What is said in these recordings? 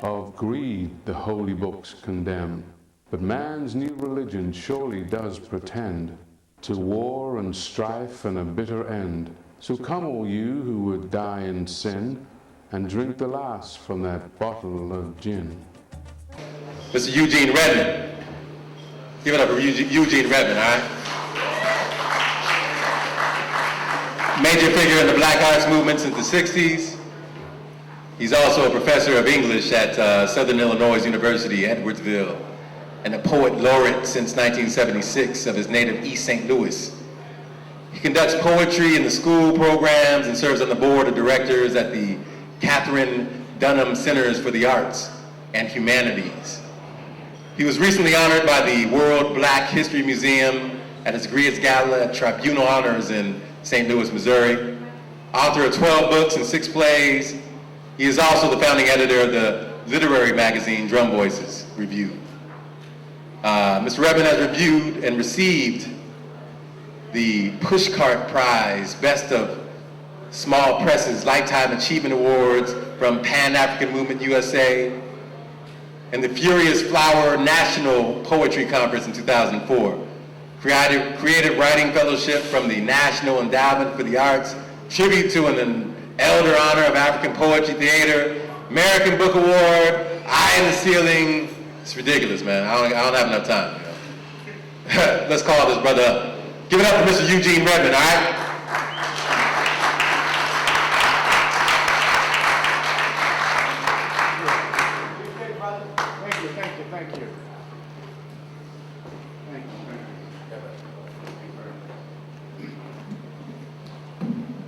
Of greed the holy books condemn, but man's new religion surely does pretend to war and strife and a bitter end. So come, all you who would die in sin, and drink the last from that bottle of gin. Mr. Eugene Redmond. Give it up for Eugene Redmond, all right? Major figure in the Black Arts Movement since the 60s. He's also a professor of English at Southern Illinois University, Edwardsville, and a poet laureate since 1976 of his native East St. Louis. He conducts poetry in the school programs and serves on the board of directors at the Catherine Dunham Centers for the Arts and Humanities. He was recently honored by the World Black History Museum at his Griot's Gala at Tribunal Honors in St. Louis, Missouri. Author of 12 books and 6 plays, he is also the founding editor of the literary magazine Drum Voices Review. Mr. Redmond has reviewed and received the Pushcart Prize, Best of Small Presses Lifetime Achievement Awards from Pan-African Movement USA, and the Furious Flower National Poetry Conference in 2004. Creative Writing Fellowship from the National Endowment for the Arts, tribute to an Elder Honor of African Poetry Theater, American Book Award, Eye in the Ceiling. It's ridiculous, man. I don't have enough time. You know? Let's call this brother up. Give it up for Mr. Eugene Redmond, all right?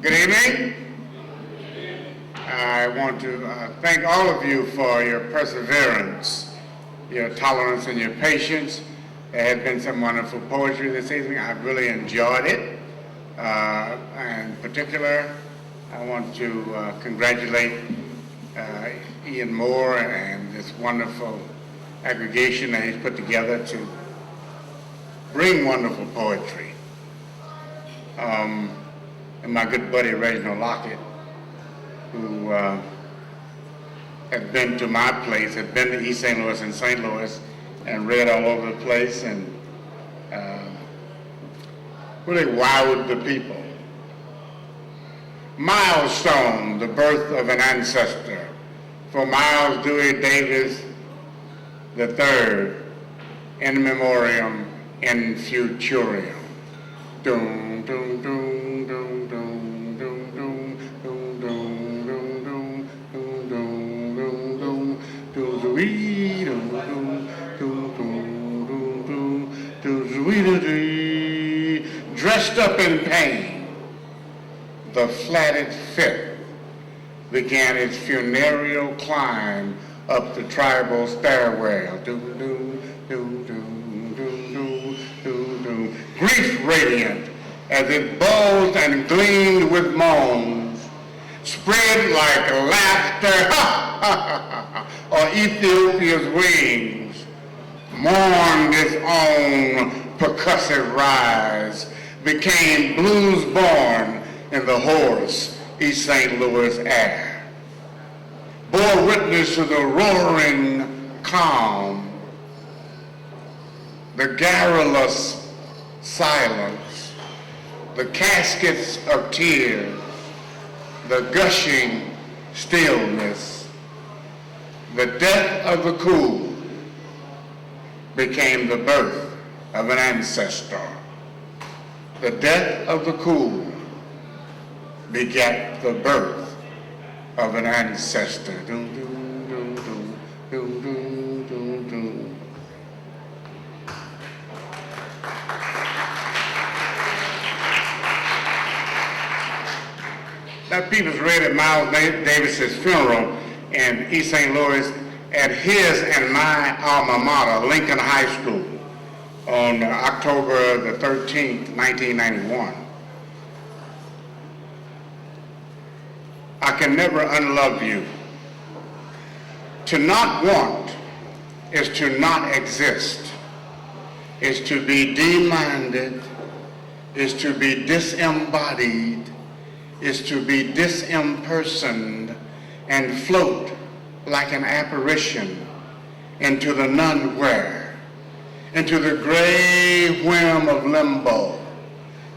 Good evening. I want to thank all of you for your perseverance, your tolerance, and your patience. There has been some wonderful poetry this evening. I've really enjoyed it. In particular, I want to congratulate Ian Moore and this wonderful aggregation that he's put together to bring wonderful poetry. And my good buddy Reginald Lockett, who has been to my place, has been to East St. Louis and St. Louis, and read all over the place, and really wowed the people. Milestone, the birth of an ancestor, for Miles Dewey Davis III, in memoriam, in futuriam. Dum, dum, dum, dum, dum, dum, dum, dum, dum, dum, dum, dum, dum, dum, dum, dum, dressed up in pain, the flatted fifth began its funereal climb up the tribal stairwell. Grief radiant as it bulged and gleamed with moans, spread like laughter, or Ethiopia's wings, mourned its own percussive rise, became blues born in the hoarse East St. Louis air, bore witness to the roaring calm, the garrulous silence, the caskets of tears, the gushing stillness. The death of the cool became the birth of an ancestor. The death of the cool begat the birth of an ancestor. Doom, doom, doom, doom, doom, doom, doom, doom. That piece was read at Miles Davis's funeral in East St. Louis at his and my alma mater, Lincoln High School, on October the 13th, 1991. I can never unlove you. To not want is to not exist, is to be deminded, is to be disembodied, is to be disimpersoned and float like an apparition into the nowhere, into the gray whim of limbo.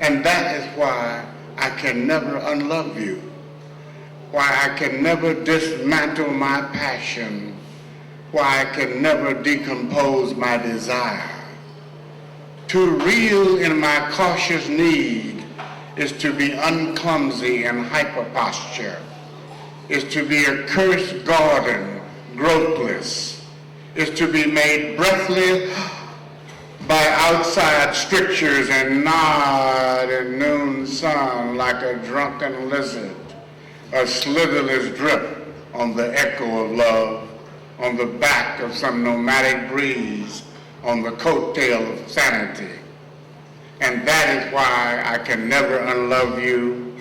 And that is why I can never unlove you, why I can never dismantle my passion, why I can never decompose my desire. To reel in my cautious need is to be unclumsy in hyperposture, is to be a cursed garden, growthless, is to be made breathless by outside strictures and nod in noon sun like a drunken lizard, a slitherless drip on the echo of love, on the back of some nomadic breeze, on the coattail of sanity. And that is why I can never unlove you,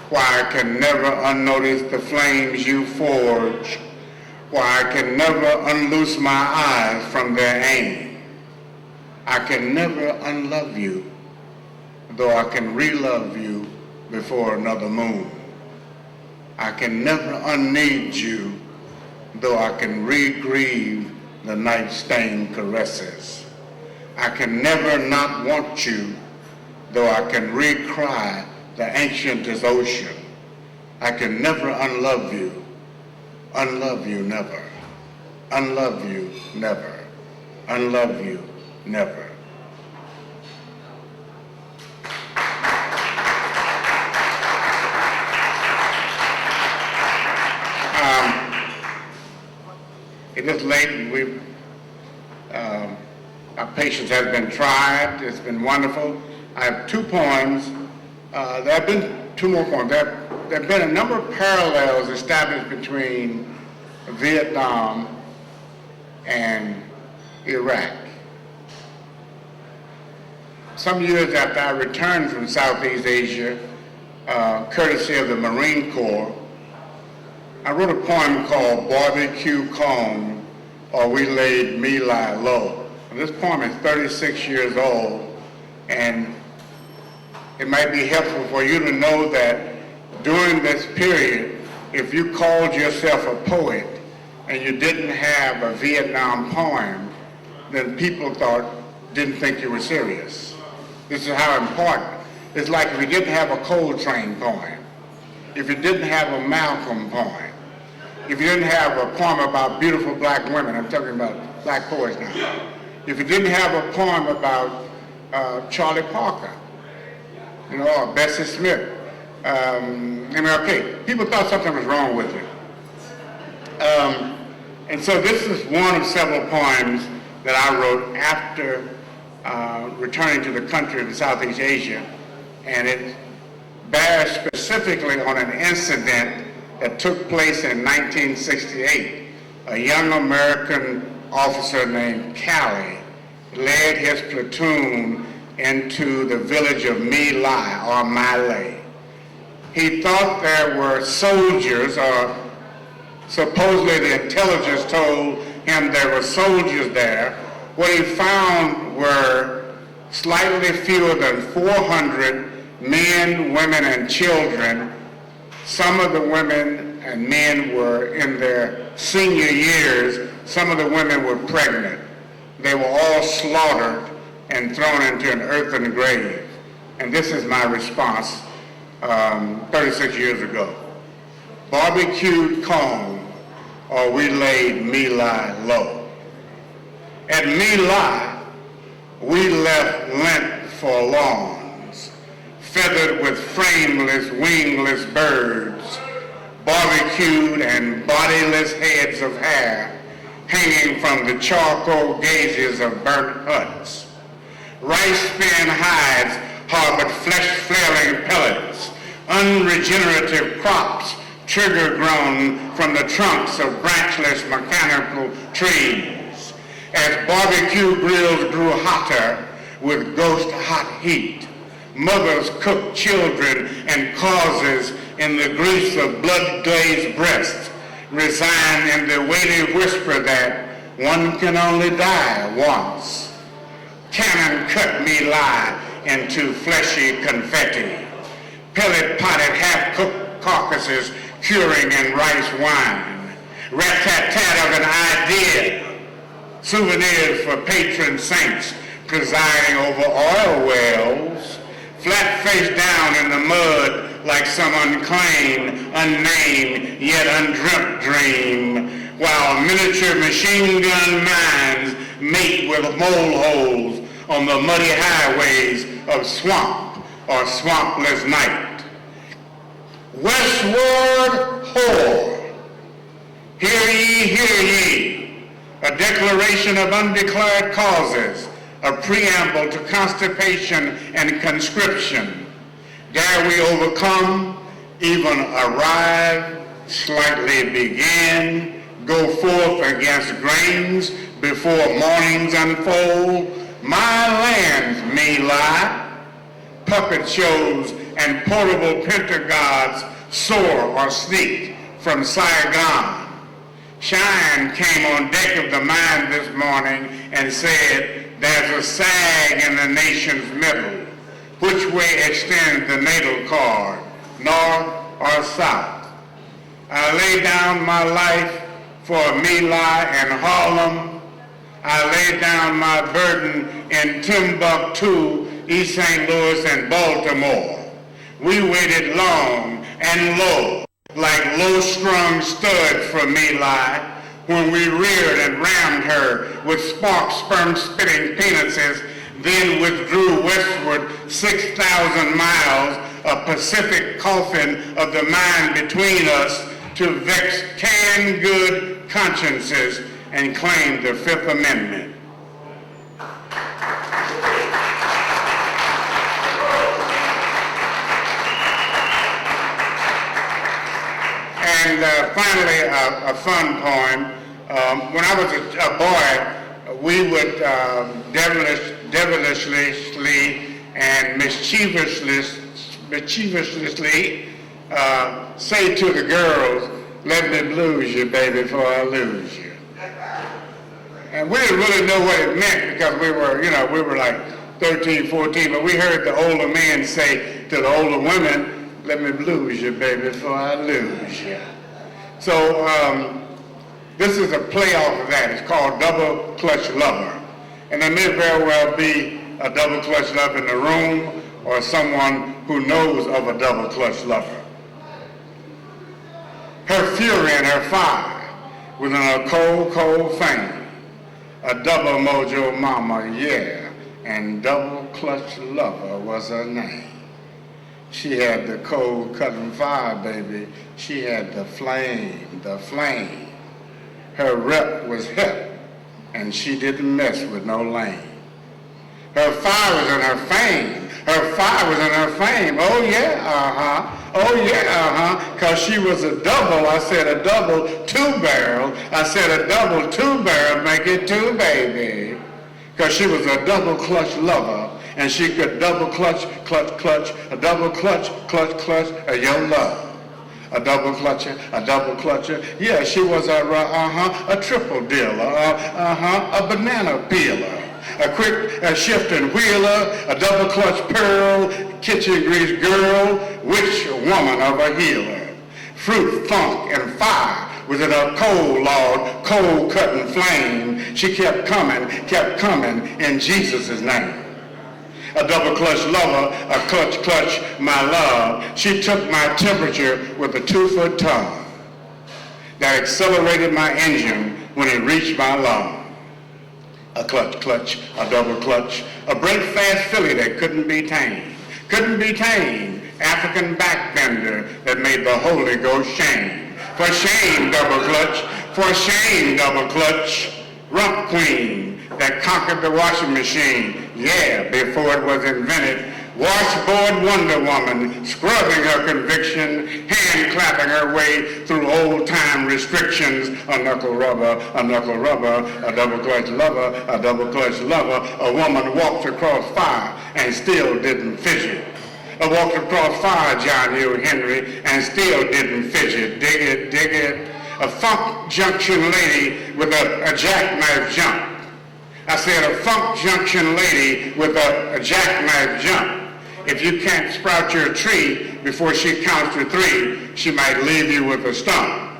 why I can never unnotice the flames you forge, why I can never unloose my eyes from their aim. I can never unlove you, though I can re-love you before another moon. I can never unneed you, though I can re-grieve the night-stained caresses. I can never not want you, though I can re-cry the ancientest ocean. I can never unlove you never. Unlove you never. Unlove you never. It is late and our patience has been tried. It's been wonderful. I have 2 poems. There have been 2 more poems. There have been a number of parallels established between Vietnam and Iraq. Some years after I returned from Southeast Asia, courtesy of the Marine Corps, I wrote a poem called Barbecue Cone, or We Laid Me Lie Low. And this poem is 36 years old, and it might be helpful for you to know that during this period, if you called yourself a poet and you didn't have a Vietnam poem, then people didn't think you were serious. This is how important. It's like if you didn't have a Coltrane poem, if you didn't have a Malcolm poem, if you didn't have a poem about beautiful black women, I'm talking about black poets now, if you didn't have a poem about Charlie Parker, or Bessie Smith, MLK, people thought something was wrong with you. And so this is one of several poems that I wrote after returning to the country in Southeast Asia, and it bears specifically on an incident that took place in 1968. A young American officer named Calley led his platoon into the village of My Lai. He thought there were soldiers, or supposedly the intelligence told him there were soldiers there. What he found were slightly fewer than 400 men, women, and children. Some of the women and men were in their senior years. Some of the women were pregnant. They were all slaughtered and thrown into an earthen grave. And this is my response 36 years ago. Barbecued cone, or we laid My Lai low. At My Lai, we left lint for lawns, feathered with frameless, wingless birds, barbecued and bodiless heads of hair hanging from the charcoal gazes of burnt huts. Rice-spin hides harbored flesh-flailing pellets, unregenerative crops trigger-grown from the trunks of branchless mechanical trees. As barbecue grills grew hotter with ghost-hot heat, mothers cooked children and causes in the grease of blood-glazed breasts, resigned in the weighty whisper that one can only die once. Cannon cut My Lai into fleshy confetti, pellet-potted half-cooked carcasses curing in rice wine, rat-tat-tat of an idea, souvenirs for patron saints presiding over oil wells, flat face down in the mud like some unclaimed, unnamed, yet undreamt dream, while miniature machine gun mines mate with mole holes on the muddy highways of swamp or swampless night. Westward whore, hear ye, a declaration of undeclared causes, a preamble to constipation and conscription. Dare we overcome, even arrive, slightly begin, go forth against grains before mornings unfold? My lands may lie, puppet shows and portable pentagods soar or sneak from Saigon. Shine came on deck of the mine this morning and said, there's a sag in the nation's middle. Which way extends the natal cord, north or south? I lay down my life for My Lai and Harlem. I lay down my burden in Timbuktu, East St. Louis, and Baltimore. We waited long and low, like low-strung studs for My Lai, when we reared and rammed her with spark sperm-spitting penises, then withdrew westward 6,000 miles, a Pacific coffin of the mind between us, to vex canned good consciences and claim the Fifth Amendment. And finally, a fun poem. When I was a boy, we would devilishly and mischievously say to the girls, let me blues you, baby, before I lose you. And we didn't really know what it meant because we were like 13, 14, but we heard the older men say to the older women, let me blues you, baby, before I lose you. So this is a play off of that. It's called Double Clutch Lover. And there may very well be a double clutch lover in the room or someone who knows of a double clutch lover. Her fury and her fire within a cold, cold fame. A double mojo mama, yeah, and double clutch lover was her name. She had the cold cutting fire, baby. She had the flame, the flame. Her rep was hip, and she didn't mess with no lame. Her fire was in her fame. Her fire was in her fame. Oh yeah, oh yeah, cause she was a double. I said a double two-barrel. I said a double two-barrel, make it two, baby. Cause she was a double clutch lover, and she could double clutch, clutch, clutch, a double clutch, clutch, clutch, your love. A double clutcher, a double clutcher. Yeah, she was a triple dealer, a banana peeler. A quick shifting wheeler, a double clutch pearl, kitchen grease girl, witch woman of a healer. Fruit, funk, and fire was in her cold, Lord, cold cutting flame. She kept coming in Jesus' name. A double clutch lover, a clutch, clutch, my love. She took my temperature with a 2-foot tongue that accelerated my engine when it reached my lung. A clutch, clutch, a double clutch, a break fast filly that couldn't be tamed. Couldn't be tamed, African back bender that made the Holy Ghost shame. For shame, double clutch, for shame, double clutch, rump queen that conquered the washing machine, yeah, before it was invented. Washboard Wonder Woman, scrubbing her conviction, hand clapping her way through old-time restrictions. A knuckle rubber, a double clutch lover, a double clutch lover. A woman walked across fire and still didn't fidget. I walked across fire, John Hill Henry, and still didn't fidget. Dig it, dig it. A funk junction lady with a jackknife jump. I said a funk junction lady with a jackknife jump. If you can't sprout your tree before she counts to 3, she might leave you with a stump.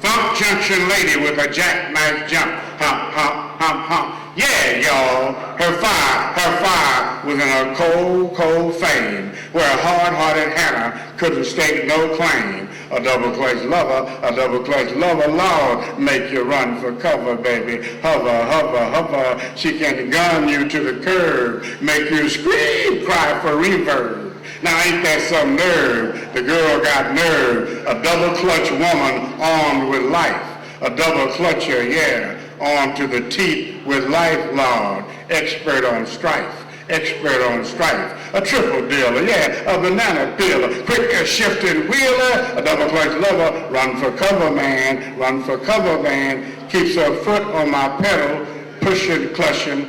Funk Junction lady with a jackknife jump. Hump, hump, hump, hump. Yeah, y'all. Her fire was in a cold, cold fame where a hard-hearted Hannah couldn't stake no claim. A double-clutch lover, Lord, make you run for cover, baby. Hover, hover, hover. She can gun you to the curb, make you scream, cry for reverb. Now ain't that some nerve? The girl got nerve. A double-clutch woman armed with life. A double-clutcher, yeah, armed to the teeth with life, Lord. Expert on strife. Expert on strife. A triple dealer, yeah, a banana peeler. Quick shifting wheeler. A double-clutch lover. Run for cover, man. Run for cover, man. Keeps her foot on my pedal. Pushing, clutching.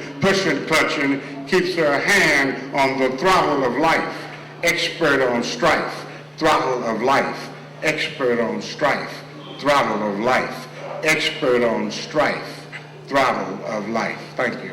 Keeps her hand on the throttle of life. Expert on strife, throttle of life. Expert on strife, throttle of life. Expert on strife, throttle of life. Thank you.